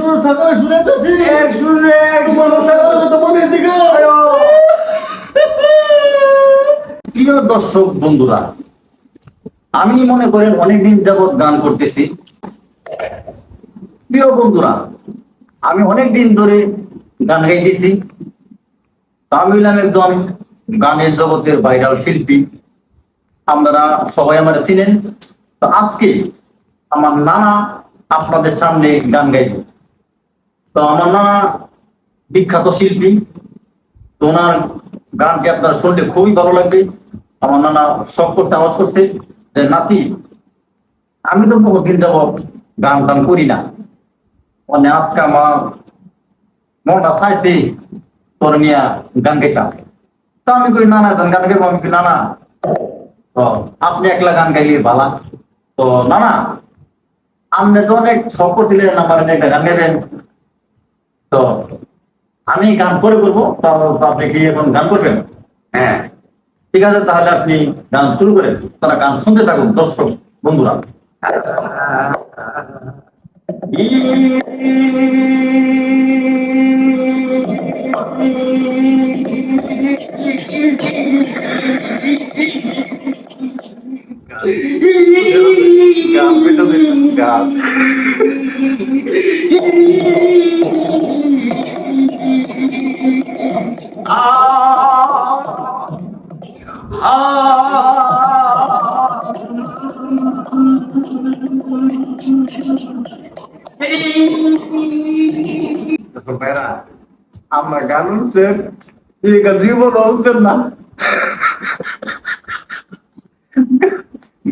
সুর সকালে শুনেছি এক সুরে তোমার সকালে তো মনে দিকে প্রিয় দর্শক বন্ধুরা, আমি মনে করেন অনেকদিন যাবৎ গান করতেছি। প্রিয় বন্ধুরা, আমি অনেকদিন ধরে গান গাইতেছি। আমি হইলাম একজন গানের জগতের ভাইরাল শিল্পী। আপনারা সবাই আমার চিনেন। তো আজকে আমার নানা আপনাদের সামনে গান গাইব। তো আমার নানা বিখ্যাত শিল্পী। তো ওনার গানটি আপনার শুনতে খুবই ভালো লাগবে। আমার নানা শখ করছে, আওয়াজ করছে যে নাতি, আমি তো বহুদিন যাব গান টান করি না, মানে আজকে আমার মনটা চাইছে তোর নিয়ে গান গাইতাম। তো আমি কই নানা গান গাইবো। আমি কই নানা, তো আপনি একলা গান গাইলে ভালা। তো নানা, আপনি তো অনেক শখ করছিলেন আমার একটা গান গাইবেন। তো আমি গান পরে করবো, তো আপনি কি এখন গান করবেন? হ্যাঁ, ঠিক আছে, তাহলে আপনি গান শুরু করেন। তারা গান শুনতে থাকুন দর্শক বন্ধুরা। গান গান ভাইরা, আমরা গান উঠছেন, এই গান জীবন উঠছেন না।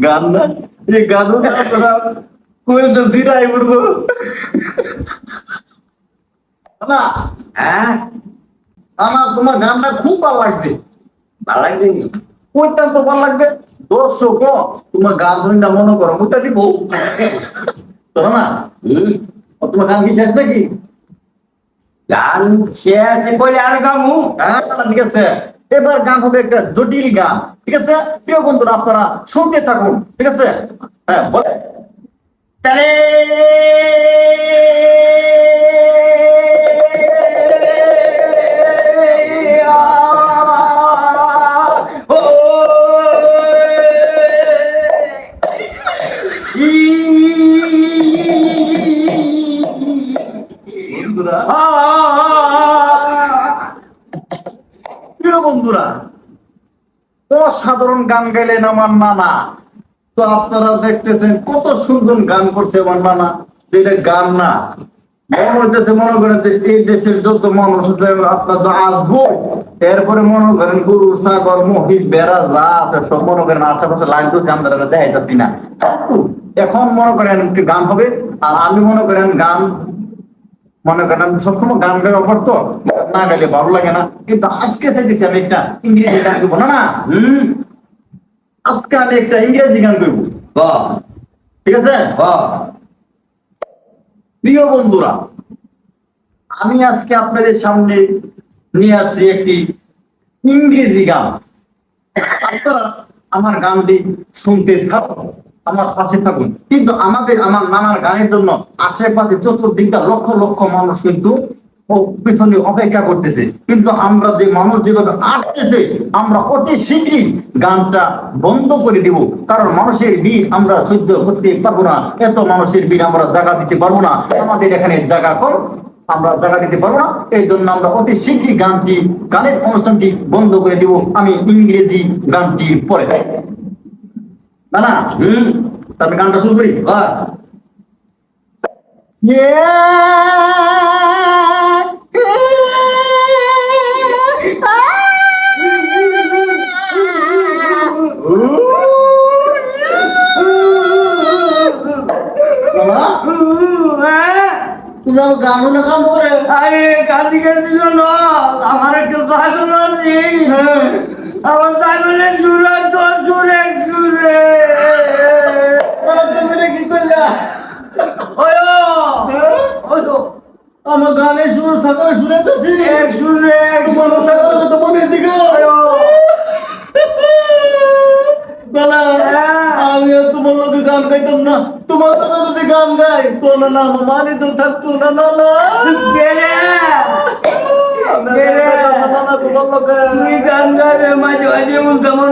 গান না, এই গান আপনারা কইতে জিরাই করবো না। হ্যাঁ, আমার তোমার গানটা খুব ভালো লাগছে। ভালো লাগছে নি? কইতাম তো ভালো লাগছে। দর্শক তোমার গান শুনে মনে করো ওইটা দিব তোর না। তোমার গান কি শেষ নাকি? গান শেষ করে আর গামু। হ্যাঁ, ঠিক আছে। এবার গান হবে একটা জটিল গান, ঠিক আছে? প্রিয় বন্ধুরা, আপনারা শুনতে থাকুন, ঠিক আছে? হ্যাঁ, বলে তারে বন্ধুরা, প্রিয় বন্ধুরা, অসাধারণ গান গাইলেন আমার নানা। তো আপনারা দেখতেছেন কত সুন্দর গান করছে আমার নানা। যেটা গান না, মনে হইতেছে মনে করেন যে এই দেশের যত মানুষ আছে আপনার তো আসবো, এরপরে মনে করেন গরু ছাগল মহিষ বেড়া যা আছে সব মনে করেন আশেপাশে লাইন করছে, আমরা দেখাইতেছি না। কিন্তু এখন মনে করেন একটি গান হবে। আর আমি মনে করেন গান মনে করেন সবসময় গান গাই অভ্যস্ত, না গাইলে ভালো লাগে না। কিন্তু আজকে চাইতেছি আমি একটা ইংরেজি গান করবো। না না, আজকে আমি একটা ইংরেজি গান করবো, ঠিক আছে? প্রিয় বন্ধুরা, আমি আজকে আপনাদের সামনে নিয়ে আসছি একটি ইংরেজি গান। আপনারা আমার গানটি শুনতে থাকুন, আমার পাশে থাকুন। কিন্তু আমার নানার গানের জন্য আশেপাশে চতুর্দিকটা লক্ষ লক্ষ মানুষ কিন্তু পিছনে অপেক্ষা করতেছে। কিন্তু আমরা যে মানুষ যেভাবে আসতেছে, আমরা অতি শীঘ্রই গানটা বন্ধ করে দিব। কারণ মানুষের ভিড় আমরা সহ্য করতে পারবো না, এত মানুষের ভিড় আমরা জায়গা দিতে পারবো না। আমাদের এখানে জায়গা কম, আমরা জায়গা দিতে পারবো না। এই জন্য আমরা অতি শীঘ্রই গানের অনুষ্ঠানটি বন্ধ করে দিব। আমি ইংরেজি গানটি পরে না না, তাহলে গানটা শুরু করি। তুমি গান না কাম করে আরে কাঁদি কাঁদি শোনো, আমার একটু ছাগল আছে, আমার ছাগলের সুরে তোর সুরে সুরে কি করলা? আমার গানের সুর সকালে শুনেছি, এক সুরে তোমার সকালে তো মনে দিকে আমি তোমার লোকে গান গাইতাম না। তোমার নামে যদি গান গাই তোর নাম মানে তো থাকতো না নানা কে রে? কে রে? নানা তোমার লোকে তুই গান গাবে মাঝে মাঝে এমন কেমন